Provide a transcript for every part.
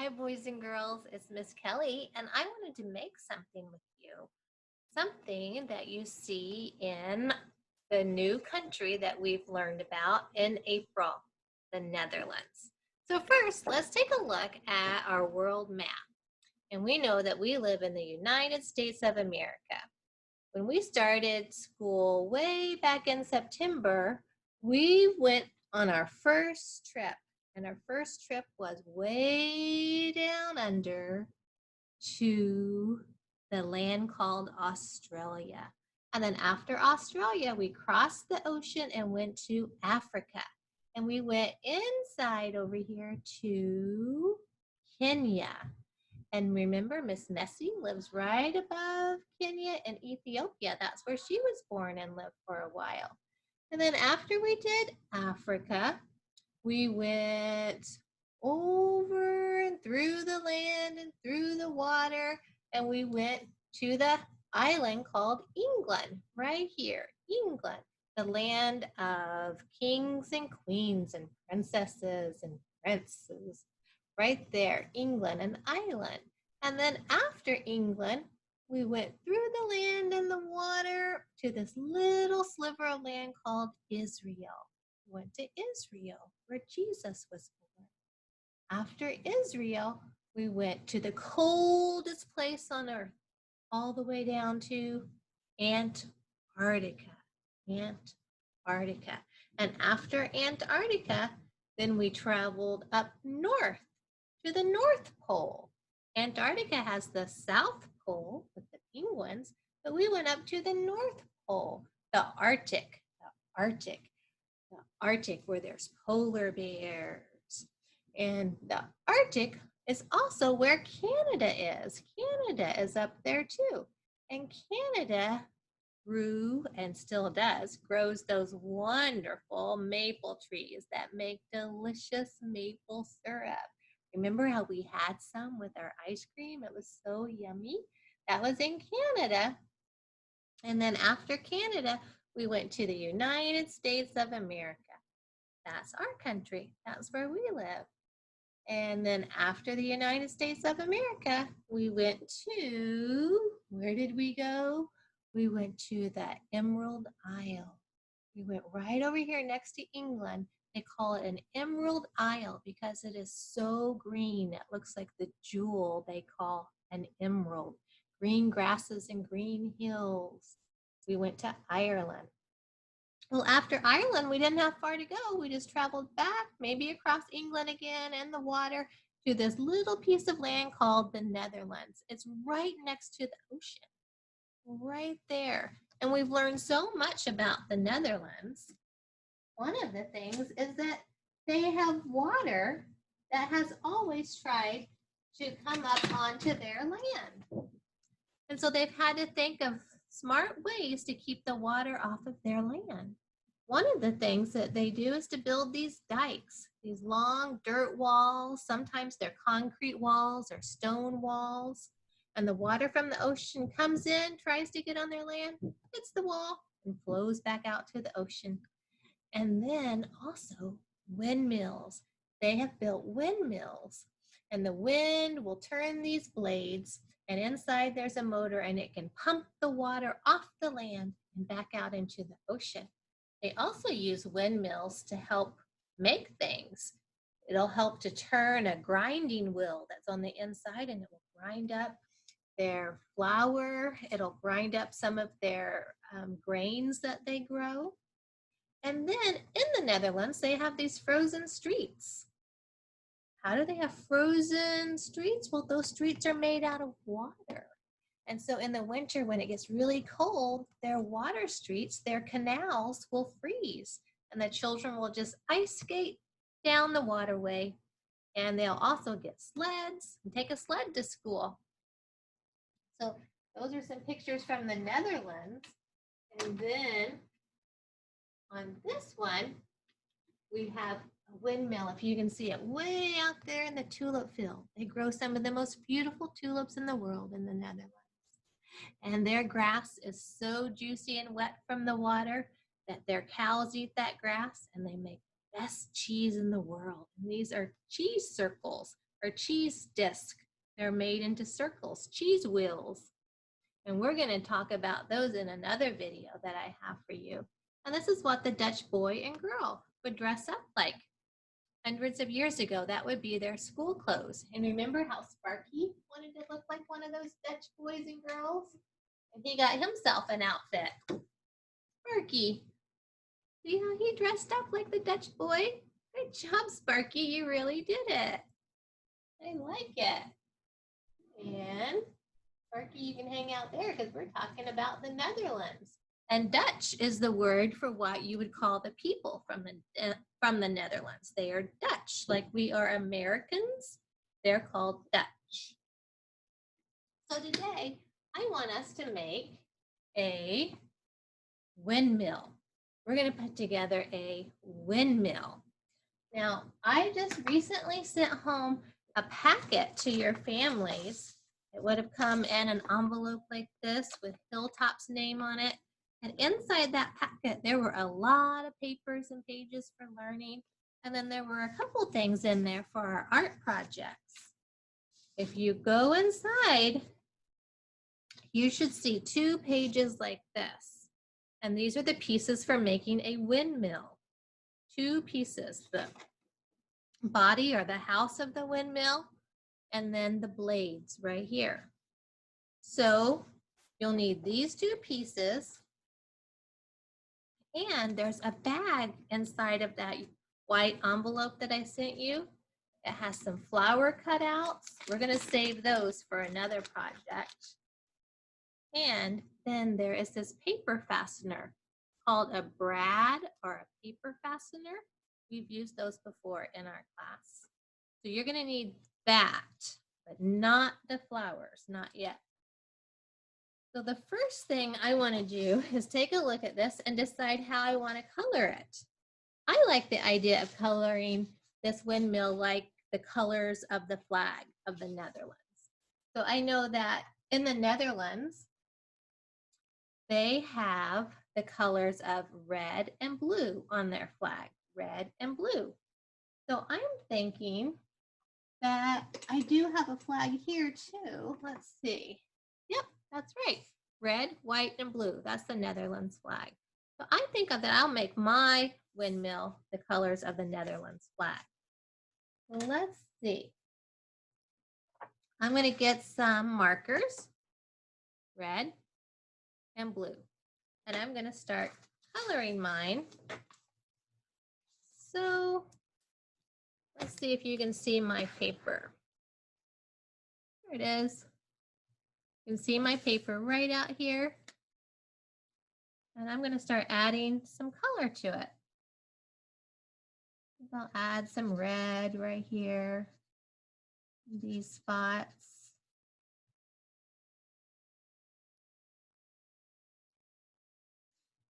Hi, boys and girls. It's Miss Kelly, and I wanted to make something with you. Something that you see in the new country that we've learned about in April, the Netherlands. So, first, let's take a look at our world map. And we know that we live in the United States of America. When we started school way back in September, we went on our first trip. And our first trip was way down under to the land called Australia. And then after Australia, we crossed the ocean and went to Africa. And we went inside over here to Kenya. And remember, Miss Nessie lives right above Kenya in Ethiopia. That's where she was born and lived for a while. And then after we did Africa, we went over and through the land and through the water, and we went to the island called England, right here, England, the land of kings and queens and princesses and princes, right there, England, an island. And then after England, we went through the land and the water to this little sliver of land called Israel. We went to Israel where Jesus was born. After Israel, we went to the coldest place on earth, all the way down to Antarctica. Antarctica. And after Antarctica, then we traveled up north to the North Pole. Antarctica has the South Pole with the penguins, but we went up to the North Pole, the Arctic, the Arctic where there's polar bears. And the Arctic is also where Canada is. Canada is up there too. And Canada grew and still does, grows those wonderful maple trees that make delicious maple syrup. Remember how we had some with our ice cream? It was so yummy. That was in Canada. And then after Canada, we went to the United States of America. That's our country. That's where we live. And then after the United States of America, we went to, where did we go? We went to the Emerald Isle. We went right over here next to England. They call it an Emerald Isle because it is so green. It looks like the jewel they call an emerald. Green grasses and green hills. We went to Ireland. Well, after Ireland, we didn't have far to go. We just traveled back, maybe across England again and the water to this little piece of land called the Netherlands. It's right next to the ocean, right there. And we've learned so much about the Netherlands. One of the things is that they have water that has always tried to come up onto their land. And so they've had to think of smart ways to keep the water off of their land. One of the things that they do is to build these dikes, these long dirt walls. Sometimes they're concrete walls or stone walls. And the water from the ocean comes in, tries to get on their land, hits the wall, and flows back out to the ocean. And then also windmills. They have built windmills, and the wind will turn these blades, and inside there's a motor, and it can pump the water off the land and back out into the ocean. They also use windmills to help make things. It'll help to turn a grinding wheel that's on the inside, and it will grind up their flour. It'll grind up some of their grains that they grow. And then in the Netherlands, they have these frozen streets. How do they have frozen streets? Well, those streets are made out of water. And so in the winter, when it gets really cold, their water streets, their canals will freeze. And the children will just ice skate down the waterway. And they'll also get sleds and take a sled to school. So those are some pictures from the Netherlands. And then on this one, we have a windmill, if you can see it, way out there in the tulip field. They grow some of the most beautiful tulips in the world in the Netherlands. And their grass is so juicy and wet from the water that their cows eat that grass and they make the best cheese in the world. And these are cheese circles. or cheese disc. They're made into circles, cheese wheels. And we're going to talk about those in another video that I have for you. And this is what the Dutch boy and girl would dress up like. Hundreds of years ago, that would be their school clothes. And remember how Sparky wanted to look like one of those Dutch boys and girls? And he got himself an outfit. Sparky, see how he dressed up like the Dutch boy? Good job, Sparky, you really did it. I like it. And Sparky, you can hang out there because we're talking about the Netherlands. And Dutch is the word for what you would call the people from the Netherlands. They are Dutch, like we are Americans. They're called Dutch. So today, I want us to make a windmill. We're going to put together a windmill. Now, I just recently sent home a packet to your families. It would have come in an envelope like this with Hilltop's name on it. And inside that packet, there were a lot of papers and pages for learning. And then there were a couple things in there for our art projects. If you go inside, you should see 2 pages like this. And these are the pieces for making a windmill. 2 pieces, the body or the house of the windmill, and then the blades right here. So you'll need these 2 pieces. And there's a bag inside of that white envelope that I sent you. It has some flower cutouts. We're going to save those for another project. And then there is this paper fastener called a brad or a paper fastener. We've used those before in our class. So you're going to need that, but not the flowers, not yet. So the first thing I want to do is take a look at this and decide how I want to color it. I like the idea of coloring this windmill like the colors of the flag of the Netherlands. So I know that in the Netherlands, they have the colors of red and blue on their flag, red and blue. So I'm thinking that I do have a flag here too. Let's see. Yep, that's right. Red, white, and blue. That's the Netherlands flag. So I think that I'll make my windmill the colors of the Netherlands flag. Let's see. I'm going to get some markers, red and blue. And I'm going to start coloring mine. So let's see if you can see my paper. There it is. You can see my paper right out here. And I'm going to start adding some color to it. I'll add some red right here, these spots.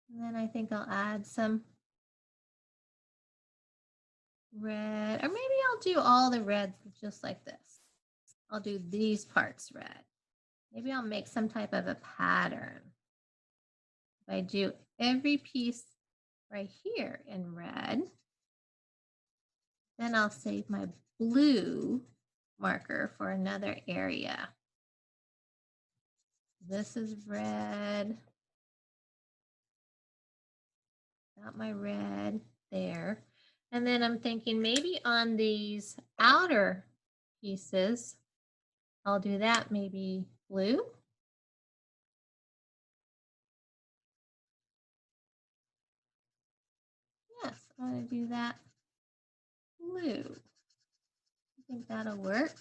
And then I think I'll add some red, or maybe I'll do all the reds just like this. I'll do these parts red. Maybe I'll make some type of a pattern. If I do every piece right here in red, then I'll save my blue marker for another area. This is red. Got my red there. And then I'm thinking maybe on these outer pieces, I'll do that maybe blue. Yes, I'm going to do that blue. I think that'll work.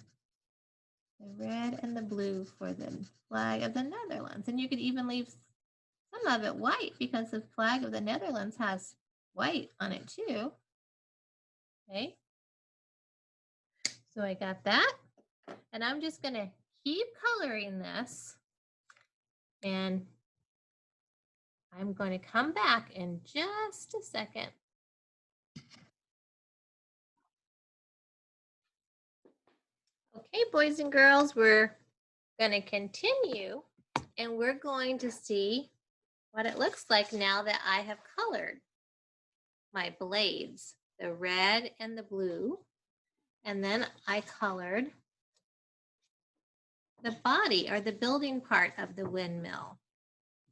The red and the blue for the flag of the Netherlands. And you could even leave some of it white because the flag of the Netherlands has white on it too. Okay. So I got that. And I'm just going to keep coloring this. And I'm going to come back in just a second. Okay, boys and girls, we're going to continue and we're going to see what it looks like now that I have colored my blades, the red and the blue. And then I colored the body or the building part of the windmill.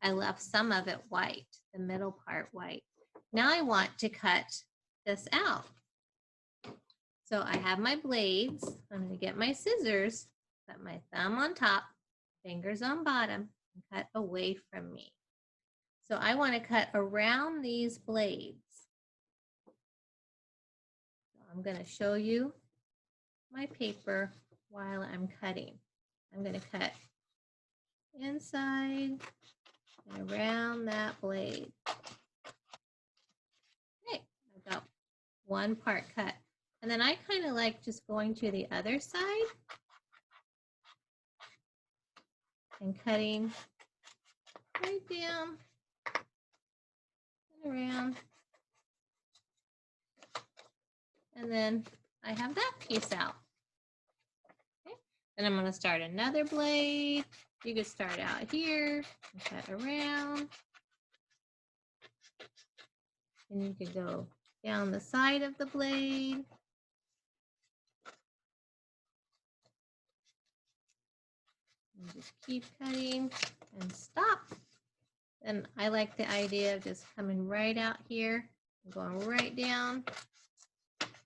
I left some of it white, the middle part white. Now I want to cut this out. So I have my blades. I'm going to get my scissors, put my thumb on top, fingers on bottom, and cut away from me. So I want to cut around these blades. So I'm going to show you my paper while I'm cutting. I'm going to cut inside and around that blade. Okay, I've got one part cut. And then I kind of like just going to the other side and cutting right down and around. And then I have that piece out. Okay. Then I'm going to start another blade. You could start out here and cut around. And you could go down the side of the blade. And just keep cutting and stop. And I like the idea of just coming right out here and going right down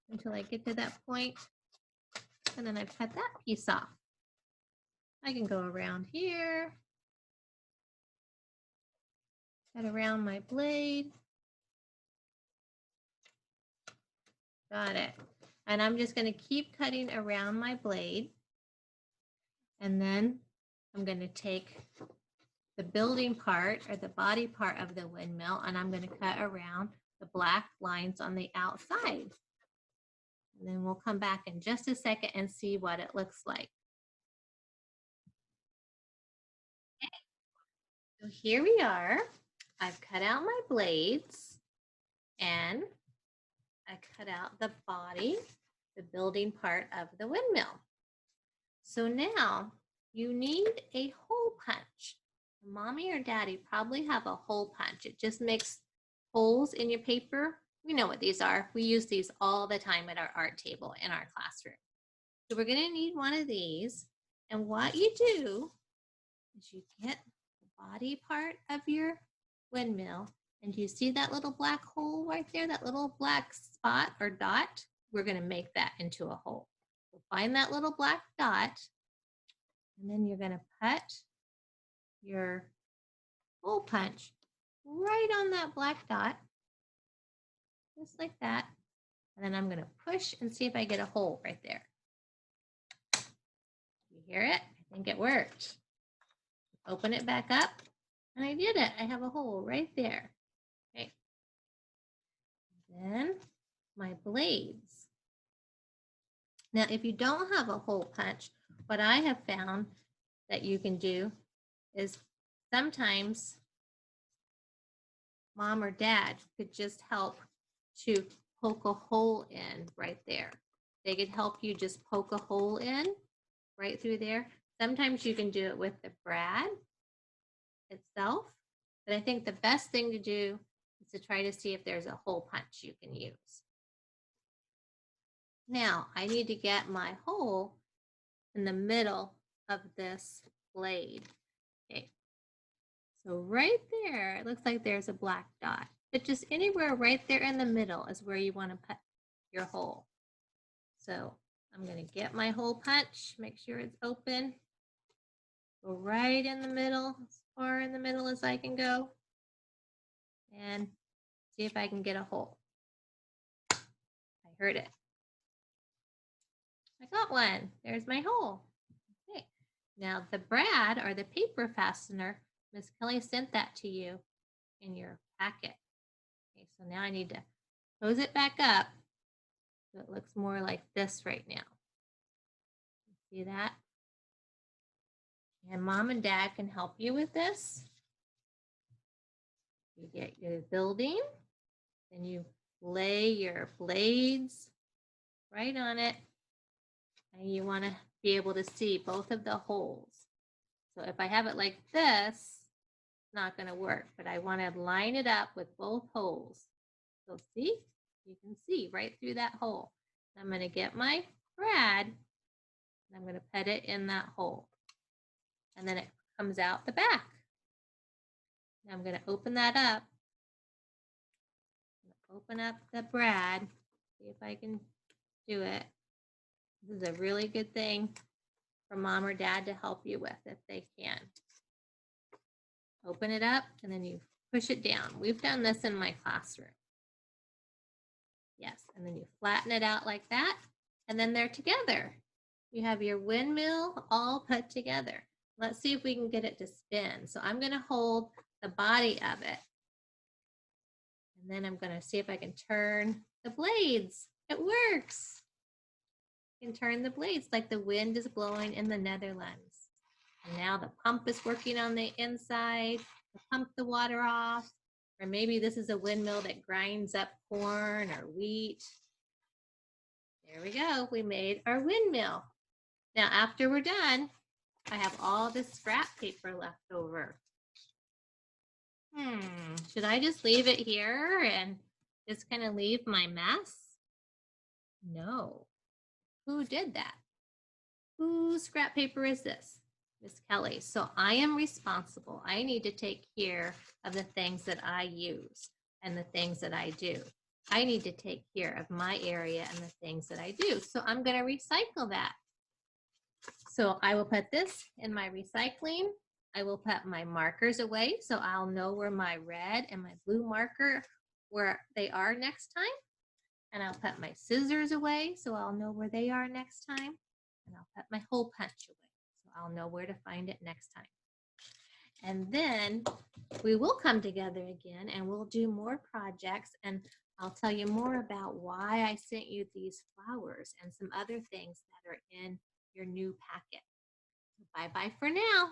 until I get to that point. And then I cut that piece off. I can go around here, cut around my blade. Got it. And I'm just going to keep cutting around my blade. And then I'm going to take the building part or the body part of the windmill, and I'm going to cut around the black lines on the outside. And then we'll come back in just a second and see what it looks like. Okay. So here we are. I've cut out my blades and I cut out the body, the building part of the windmill. So now you need a hole punch. Mommy or daddy probably have a hole punch. It just makes holes in your paper. We know what these are. We use these all the time at our art table in our classroom. So we're going to need one of these. And what you do is you get the body part of your windmill, and you see that little black hole right there, that little black spot or dot? We're going to make that into a hole. So find that little black dot, and then you're going to put your hole punch right on that black dot, just like that. And then I'm going to push and see if I get a hole right there. You hear it? I think it worked. Open it back up, and I did it. I have a hole right there. Okay. Then my blades. Now, if you don't have a hole punch, what I have found that you can do is sometimes mom or dad could just help to poke a hole in right there. They could help you just poke a hole in right through there. Sometimes you can do it with the brad itself, but I think the best thing to do is to try to see if there's a hole punch you can use. Now I need to get my hole in the middle of this blade. Okay, so right there, it looks like there's a black dot, but just anywhere right there in the middle is where you want to put your hole. So I'm going to get my hole punch, make sure it's open, go right in the middle, as far in the middle as I can go, and see if I can get a hole. I heard it. I got one. There's my hole. Okay. Now the brad or the paper fastener, Miss Kelly sent that to you in your packet. Okay, so now I need to close it back up so it looks more like this right now. See that? And mom and dad can help you with this. You get your building, then you lay your blades right on it, and you want to be able to see both of the holes. So if I have it like this, it's not going to work, but I want to line it up with both holes. So see, you can see right through that hole. I'm going to get my brad, and I'm going to put it in that hole. And then it comes out the back. Now I'm going to open that up. Open up the brad. See if I can do it. This is a really good thing for mom or dad to help you with if they can. Open it up and then you push it down. We've done this in my classroom. Yes, and then you flatten it out like that, and then they're together. You have your windmill all put together. Let's see if we can get it to spin. So I'm going to hold the body of it. And then I'm going to see if I can turn the blades. It works. You can turn the blades like the wind is blowing in the Netherlands. And now the pump is working on the inside to pump the water off. Or maybe this is a windmill that grinds up corn or wheat. There we go. We made our windmill. Now, after we're done, I have all this scrap paper left over. Should I just leave it here and just kind of leave my mess? No. Who did that? Whose scrap paper is this? Miss Kelly. So I am responsible. I need to take care of the things that I use and the things that I do. I need to take care of my area and the things that I do. So I'm going to recycle that. So I will put this in my recycling. I will put my markers away so I'll know where my red and my blue marker, where they are next time. And I'll put my scissors away so I'll know where they are next time. And I'll put my hole punch away so I'll know where to find it next time. And then we will come together again and we'll do more projects, and I'll tell you more about why I sent you these flowers and some other things that are in your new packet. Bye-bye for now.